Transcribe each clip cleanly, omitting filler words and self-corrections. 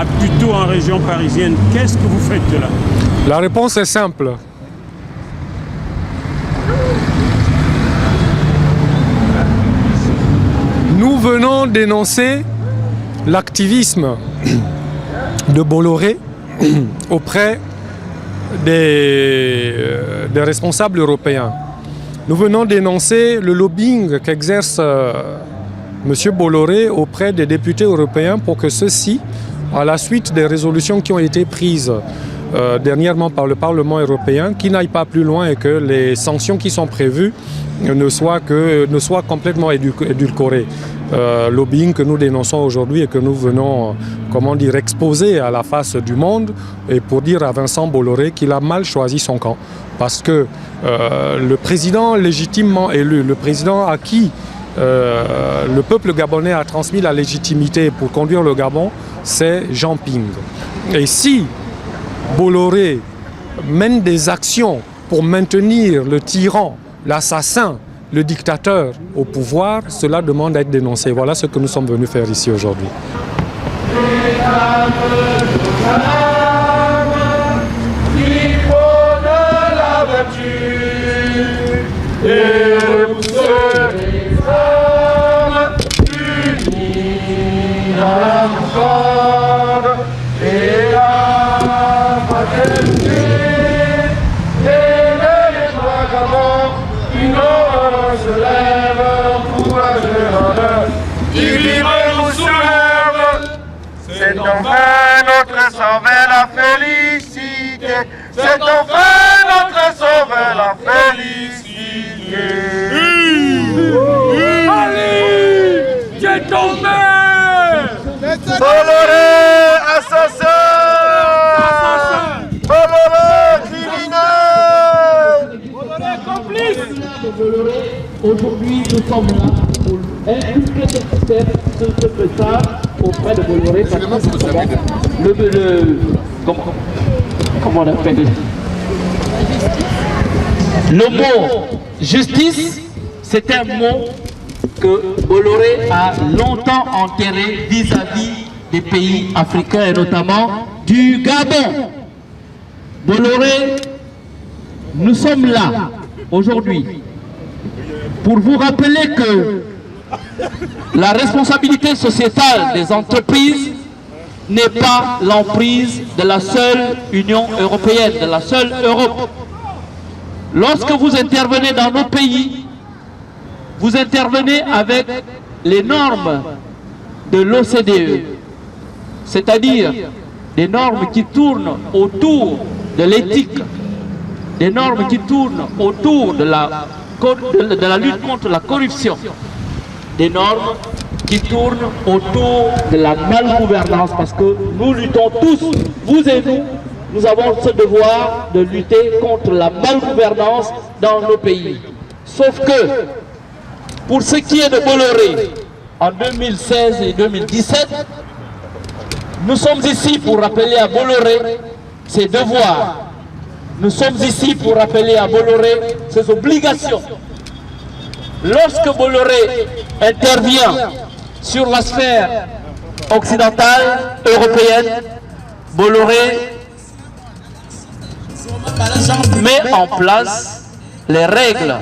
plutôt en région parisienne. Qu'est-ce que vous faites là? La réponse est simple. Nous venons dénoncer l'activisme de Bolloré auprès des responsables européens. Nous venons dénoncer le lobbying qu'exerce M. Bolloré auprès des députés européens pour que ceux-ci, à la suite des résolutions qui ont été prises dernièrement par le Parlement européen, qui n'aillent pas plus loin et que les sanctions qui sont prévues ne soient complètement édulcorées. Lobbying que nous dénonçons aujourd'hui et que nous venons, exposer à la face du monde, et pour dire à Vincent Bolloré qu'il a mal choisi son camp. Parce que le président légitimement élu, le président à qui le peuple gabonais a transmis la légitimité pour conduire le Gabon, c'est Jean Ping. Et si Bolloré mène des actions pour maintenir le tyran, l'assassin, le dictateur au pouvoir, cela demande à être dénoncé. Voilà ce que nous sommes venus faire ici aujourd'hui. C'est enfin notre sauveur la félicité. C'est enfin notre sauveur la félicité. Allez, j'ai tombé. Bolloré assassin. Bolloré criminel. Bolloré complice. Aujourd'hui, nous sommes là pour inculquer ce message auprès de Bolloré. Comment on appelle le mot justice, c'est un mot que Bolloré a longtemps enterré vis-à-vis des pays africains et notamment du Gabon. Bolloré, nous sommes là aujourd'hui pour vous rappeler que la responsabilité sociétale des entreprises n'est pas l'emprise de la seule Union européenne, de la seule Europe. Lorsque vous intervenez dans nos pays, vous intervenez avec les normes de l'OCDE, c'est-à-dire des normes qui tournent autour de l'éthique, des normes qui tournent autour de la lutte contre la corruption, des normes qui tournent autour de la malgouvernance, parce que nous luttons tous, vous et nous avons ce devoir de lutter contre la malgouvernance dans nos pays. Sauf que, pour ce qui est de Bolloré, en 2016 et 2017, nous sommes ici pour rappeler à Bolloré ses devoirs. Nous sommes ici pour rappeler à Bolloré ses obligations. Lorsque Bolloré intervient sur la sphère occidentale, européenne, Bolloré met en place les règles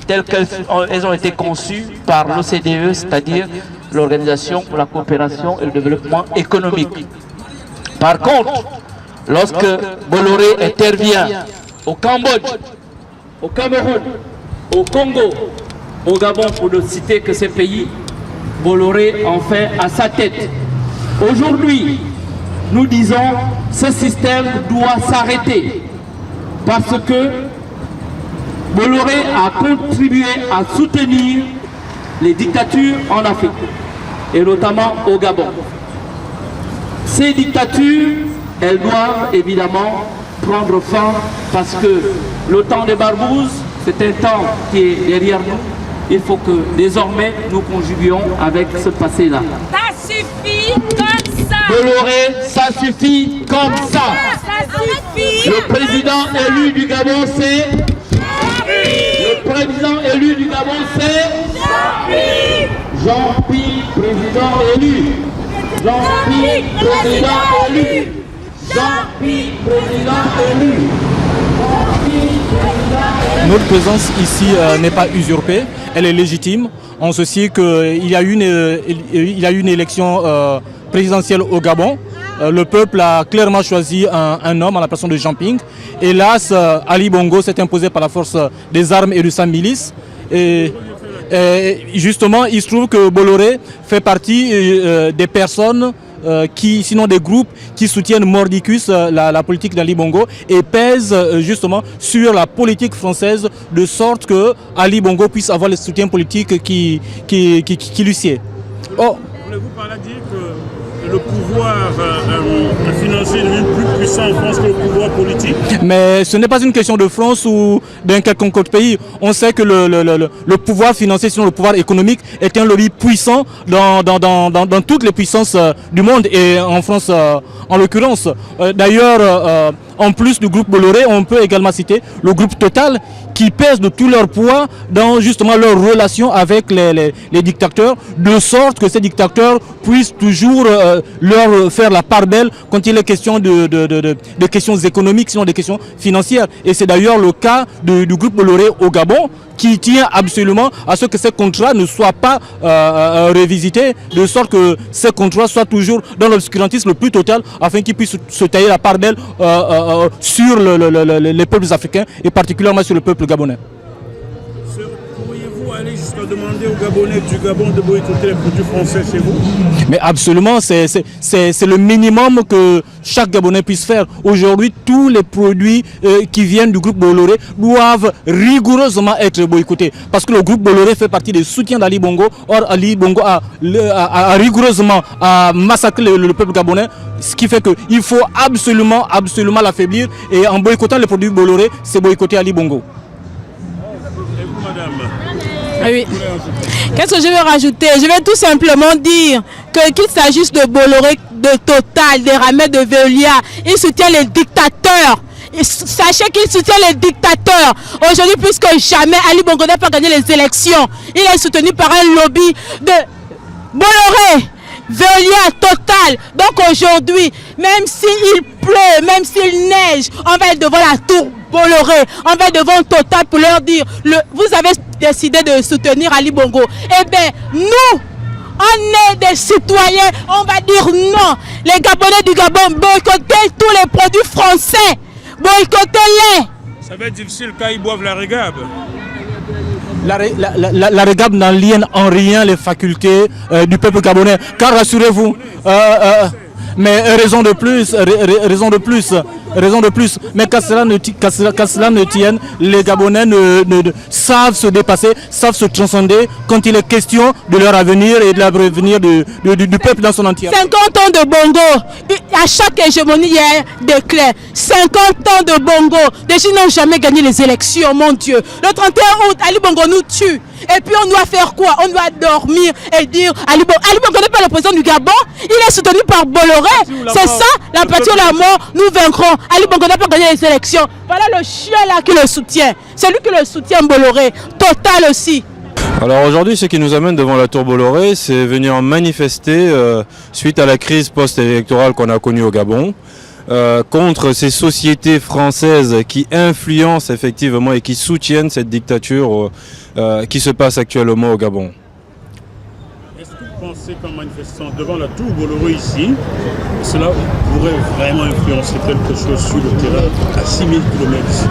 telles qu'elles ont été conçues par l'OCDE, c'est-à-dire l'Organisation pour la coopération et le développement économique. Par contre, lorsque Bolloré intervient au Cambodge, au Cameroun, au Congo, au Gabon, pour ne citer que ces pays, Bolloré en fait à sa tête. Aujourd'hui, nous disons que ce système doit s'arrêter parce que Bolloré a contribué à soutenir les dictatures en Afrique et notamment au Gabon. Ces dictatures, elles doivent évidemment prendre fin parce que le temps des barbouzes, c'est un temps qui est derrière nous. Il faut que désormais nous conjuguions avec ce passé-là. Ça suffit comme ça. Bolloré, ça suffit comme ça. Ça suffit. Le président élu du Gabon, c'est le président élu du Gabon, c'est Jean-Pierre, président élu. Jean-Pierre, président élu. Jean-Pierre, président élu. Notre présence ici n'est pas usurpée, elle est légitime, en ceci qu'il y a eu une élection présidentielle au Gabon. Le peuple a clairement choisi un homme en la personne de Jean Ping. Hélas, Ali Bongo s'est imposé par la force des armes et de sa milice. Et justement, il se trouve que Bolloré fait partie des personnes sinon des groupes qui soutiennent mordicus la politique d'Ali Bongo et pèsent justement sur la politique française de sorte que Ali Bongo puisse avoir le soutien politique qui lui sied. Voulez-vous par là dire que le pouvoir financier devient plus puissant en France que le pouvoir politique? Mais ce n'est pas une question de France ou d'un quelconque autre pays. On sait que le pouvoir financier, sinon le pouvoir économique, est un lobby puissant dans toutes les puissances du monde et en France en l'occurrence. D'ailleurs, en plus du groupe Bolloré, on peut également citer le groupe Total qui pèse de tout leur poids dans justement leur relation avec les dictateurs, de sorte que ces dictateurs puissent toujours leur faire la part belle quand il est question de questions économiques, sinon des questions financières. Et c'est d'ailleurs le cas du groupe Bolloré au Gabon, qui tient absolument à ce que ces contrats ne soient pas révisités, de sorte que ces contrats soient toujours dans l'obscurantisme le plus total, afin qu'ils puissent se tailler la part belle sur les peuples africains et particulièrement sur le peuple gabonais. Pourriez-vous aller jusqu'à demander aux Gabonais du Gabon de boycotter les produits français chez vous? Mais absolument, c'est le minimum que chaque Gabonais puisse faire. Aujourd'hui, tous les produits qui viennent du groupe Bolloré doivent rigoureusement être boycottés. Parce que le groupe Bolloré fait partie des soutiens d'Ali Bongo. Or, Ali Bongo a rigoureusement massacré le peuple gabonais. Ce qui fait qu'il faut absolument l'affaiblir. Et en boycottant les produits Bolloré, c'est boycotter Ali Bongo. Et vous, madame? Oui. Qu'est-ce que je veux rajouter? Je vais tout simplement dire qu'il s'agisse de Bolloré, de Total, des Ramets de Veolia, il soutient les dictateurs. Sachez qu'il soutient les dictateurs. Aujourd'hui, plus que jamais, Ali Bongo n'a pas gagné les élections. Il est soutenu par un lobby de Bolloré, Veolia, Total. Donc aujourd'hui, même s'il pleut, même s'il neige, on va être devant la tour Bolloré, on va être devant Total pour leur dire vous avez décidé de soutenir Ali Bongo. Eh bien, nous, on est des citoyens, on va dire non. Les Gabonais du Gabon, boycottez tous les produits français. Boycottez-les. Ça va être difficile quand ils boivent la régab. La régab n'aliène en rien les facultés du peuple gabonais. Car rassurez-vous, mais raison de plus. Mais qu'à cela ne tienne, les Gabonais savent se dépasser, savent se transcender quand il est question de leur avenir et de l'avenir du peuple dans son entier. 50 ans de Bongo, à chaque hégémonie il y a un déclin. 50 ans de Bongo, les gens n'ont jamais gagné les élections, mon Dieu. Le 31 août, Ali Bongo nous tue. Et puis on doit faire quoi? On doit dormir et dire Ali Bongo n'est pas le président du Gabon, il est soutenu par Bolloré. C'est ça, la patrie ou la mort, nous vaincrons. Ali Bongo n'a pas gagné les élections. Voilà le chien là qui le soutient. C'est lui qui le soutient, Bolloré. Total aussi. Alors aujourd'hui, ce qui nous amène devant la tour Bolloré, c'est venir manifester suite à la crise post-électorale qu'on a connue au Gabon, contre ces sociétés françaises qui influencent effectivement et qui soutiennent cette dictature qui se passe actuellement au Gabon. Est-ce que vous pensez qu'en manifestant devant la tour Bolloré ici, cela pourrait vraiment influencer quelque chose sur le terrain à 6000 km ici?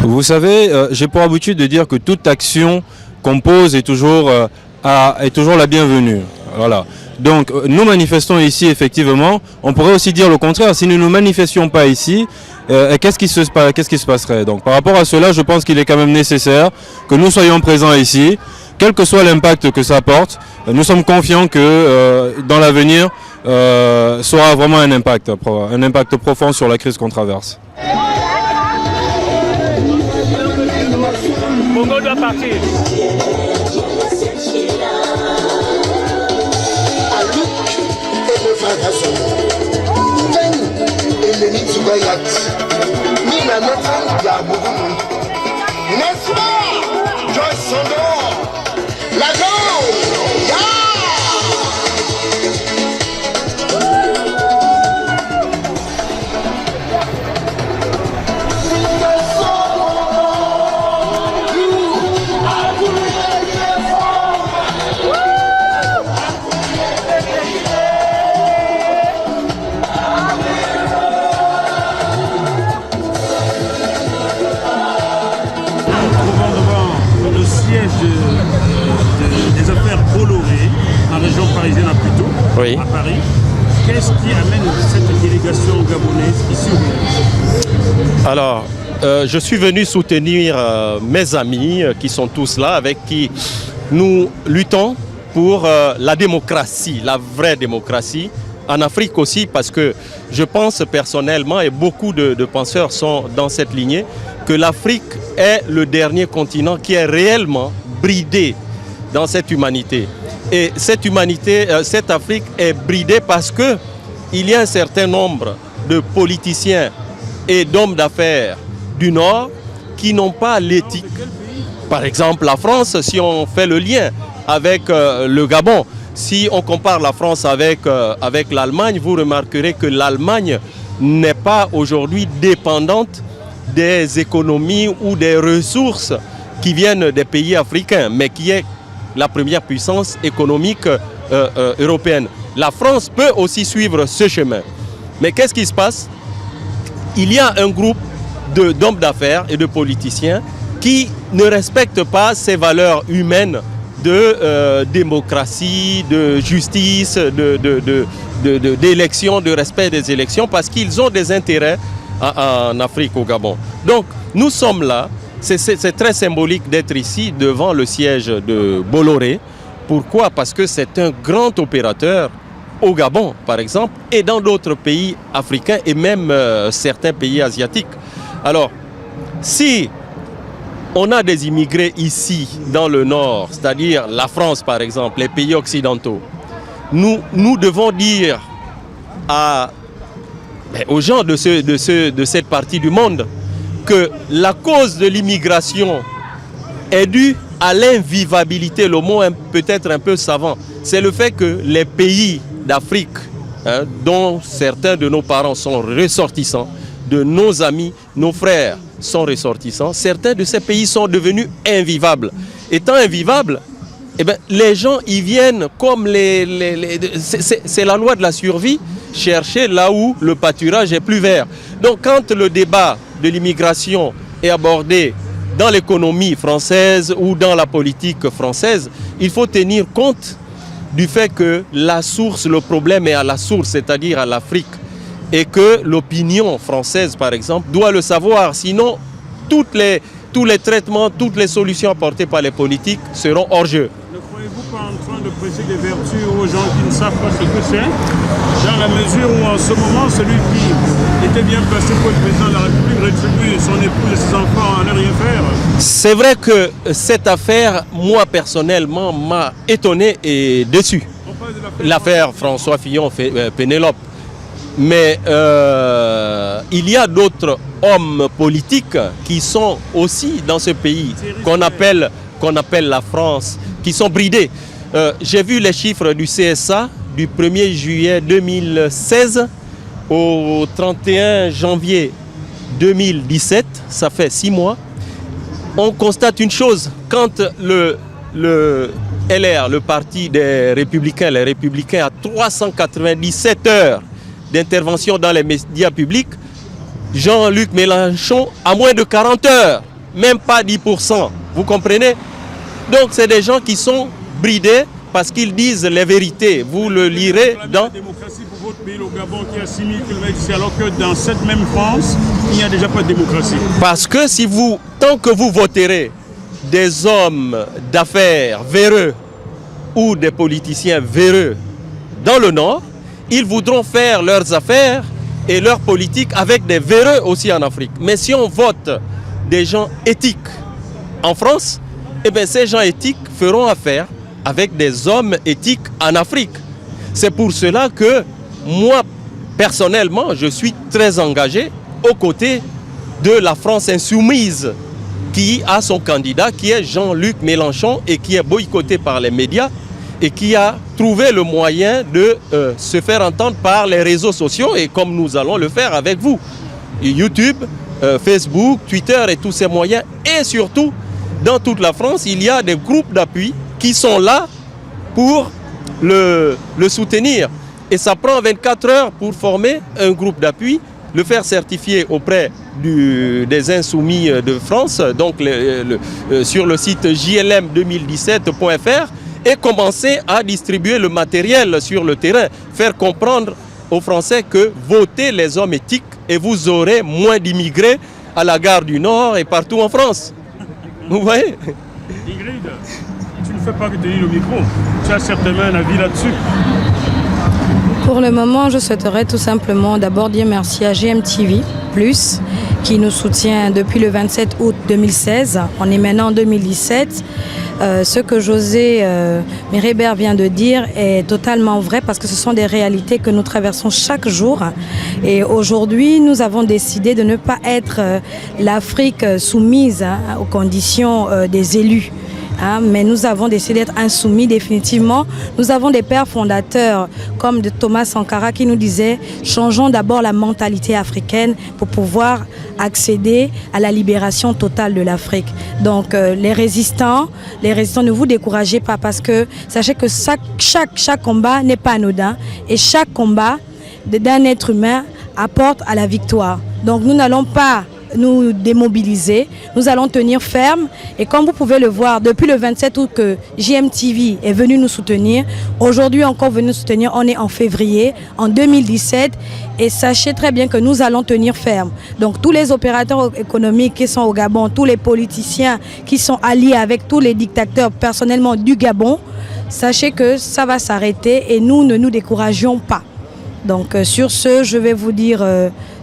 Vous savez, j'ai pour habitude de dire que toute action qu'on pose est toujours la bienvenue. Voilà. Donc nous manifestons ici effectivement, on pourrait aussi dire le contraire, si nous ne manifestions pas ici, qu'est-ce qui se passerait? Donc par rapport à cela, je pense qu'il est quand même nécessaire que nous soyons présents ici, quel que soit l'impact que ça apporte. Nous sommes confiants que dans l'avenir, sera vraiment un impact profond sur la crise qu'on traverse. Bongo doit partir. La go! en région parisienne plutôt, Oui. à Paris. Qu'est-ce qui amène cette délégation gabonaise ici au Bénin? Alors, je suis venu soutenir mes amis qui sont tous là, avec qui nous luttons pour la démocratie, la vraie démocratie, en Afrique aussi, parce que je pense personnellement, et beaucoup de penseurs sont dans cette lignée, que l'Afrique est le dernier continent qui est réellement bridé dans cette humanité. Et cette humanité, cette Afrique est bridée parce que il y a un certain nombre de politiciens et d'hommes d'affaires du Nord qui n'ont pas l'éthique. Par exemple, la France, si on fait le lien avec le Gabon, si on compare la France avec l'Allemagne, vous remarquerez que l'Allemagne n'est pas aujourd'hui dépendante des économies ou des ressources qui viennent des pays africains, mais qui est la première puissance économique européenne. La France peut aussi suivre ce chemin. Mais qu'est-ce qui se passe? Il y a un groupe d'hommes d'affaires et de politiciens qui ne respectent pas ces valeurs humaines de démocratie, de justice, d'élection, de respect des élections, parce qu'ils ont des intérêts en Afrique, au Gabon. Donc, nous sommes là. C'est très symbolique d'être ici devant le siège de Bolloré. Pourquoi? Parce que c'est un grand opérateur au Gabon, par exemple, et dans d'autres pays africains et même certains pays asiatiques. Alors, si on a des immigrés ici, dans le Nord, c'est-à-dire la France, par exemple, les pays occidentaux, nous devons dire aux gens de cette partie du monde que la cause de l'immigration est due à l'invivabilité. Le mot est peut-être un peu savant. C'est le fait que les pays d'Afrique, dont certains de nos parents sont ressortissants, de nos amis, nos frères sont ressortissants, certains de ces pays sont devenus invivables. Étant invivables, eh bien, les gens y viennent comme c'est la loi de la survie, chercher là où le pâturage est plus vert. Donc quand le débat de l'immigration est abordé dans l'économie française ou dans la politique française, il faut tenir compte du fait que la source, le problème est à la source, c'est-à-dire à l'Afrique, et que l'opinion française, par exemple, doit le savoir. Sinon, tous les traitements, toutes les solutions apportées par les politiques seront hors jeu. Ne croyez-vous pas en train de prêcher des vertus aux gens qui ne savent pas ce que c'est, dans la mesure où en ce moment, celui qui était bien placé pour le président de la République rétribue son épouse et ses enfants à ne rien faire? C'est vrai que cette affaire, moi personnellement, m'a étonné et déçu. L'affaire François Fillon-Pénélope. Mais il y a d'autres hommes politiques qui sont aussi dans ce pays, qu'on appelle la France, qui sont bridés. J'ai vu les chiffres du CSA du 1er juillet 2016 au 31 janvier 2017, ça fait 6 mois. On constate une chose, quand le LR, le parti des Républicains, les Républicains, a 397 heures d'intervention dans les médias publics, Jean-Luc Mélenchon a moins de 40 heures, même pas 10%. Vous comprenez? Donc c'est des gens qui sont bridés parce qu'ils disent les vérités. Vous le lirez dans... La démocratie pour votre pays, le Gabon, qui a 6000 km ici, alors que dans cette même France, il n'y a déjà pas de démocratie. Parce que tant que vous voterez des hommes d'affaires véreux ou des politiciens véreux dans le Nord, ils voudront faire leurs affaires et leur politique avec des véreux aussi en Afrique. Mais si on vote des gens éthiques en France, eh bien ces gens éthiques feront affaire avec des hommes éthiques en Afrique. C'est pour cela que moi, personnellement, je suis très engagé aux côtés de la France insoumise qui a son candidat, qui est Jean-Luc Mélenchon et qui est boycotté par les médias et qui a trouvé le moyen de se faire entendre par les réseaux sociaux, et comme nous allons le faire avec vous. YouTube, Facebook, Twitter et tous ces moyens. Et surtout, dans toute la France, il y a des groupes d'appui qui sont là pour le soutenir. Et ça prend 24 heures pour former un groupe d'appui, le faire certifier auprès des Insoumis de France, donc sur le site jlm2017.fr. et commencer à distribuer le matériel sur le terrain, faire comprendre aux Français que votez les hommes éthiques et vous aurez moins d'immigrés à la gare du Nord et partout en France. Vous voyez? Ingrid, tu ne fais pas que tenir le micro. Tu as certainement un avis là-dessus. Pour le moment, je souhaiterais tout simplement d'abord dire merci à GMTV+, qui nous soutient depuis le 27 août 2016. On est maintenant en 2017. Ce que José Méribert vient de dire est totalement vrai parce que ce sont des réalités que nous traversons chaque jour. Et aujourd'hui, nous avons décidé de ne pas être l'Afrique soumise aux conditions des élus. Mais nous avons décidé d'être insoumis définitivement. Nous avons des pères fondateurs comme de Thomas Sankara qui nous disait « Changeons d'abord la mentalité africaine pour pouvoir accéder à la libération totale de l'Afrique ». Donc les résistants, ne vous découragez pas parce que sachez que chaque combat n'est pas anodin et chaque combat d'un être humain apporte à la victoire. Donc nous n'allons pas nous démobiliser, nous allons tenir ferme et comme vous pouvez le voir, depuis le 27 août que GMTV est venu nous soutenir, aujourd'hui encore venu nous soutenir, on est en février, en 2017 et sachez très bien que nous allons tenir ferme. Donc tous les opérateurs économiques qui sont au Gabon, tous les politiciens qui sont alliés avec tous les dictateurs personnellement du Gabon, sachez que ça va s'arrêter et nous ne nous décourageons pas. Donc sur ce, je vais vous dire...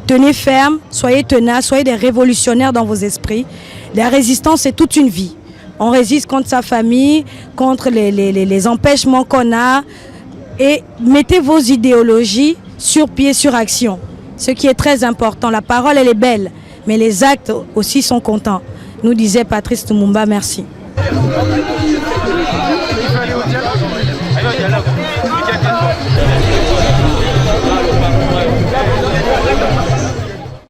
tenez ferme, soyez tenaces, soyez des révolutionnaires dans vos esprits. La résistance, c'est toute une vie. On résiste contre sa famille, contre les empêchements qu'on a. Et mettez vos idéologies sur pied, sur action. Ce qui est très important. La parole, elle est belle, mais les actes aussi sont contents. Nous disait Patrice Lumumba, merci.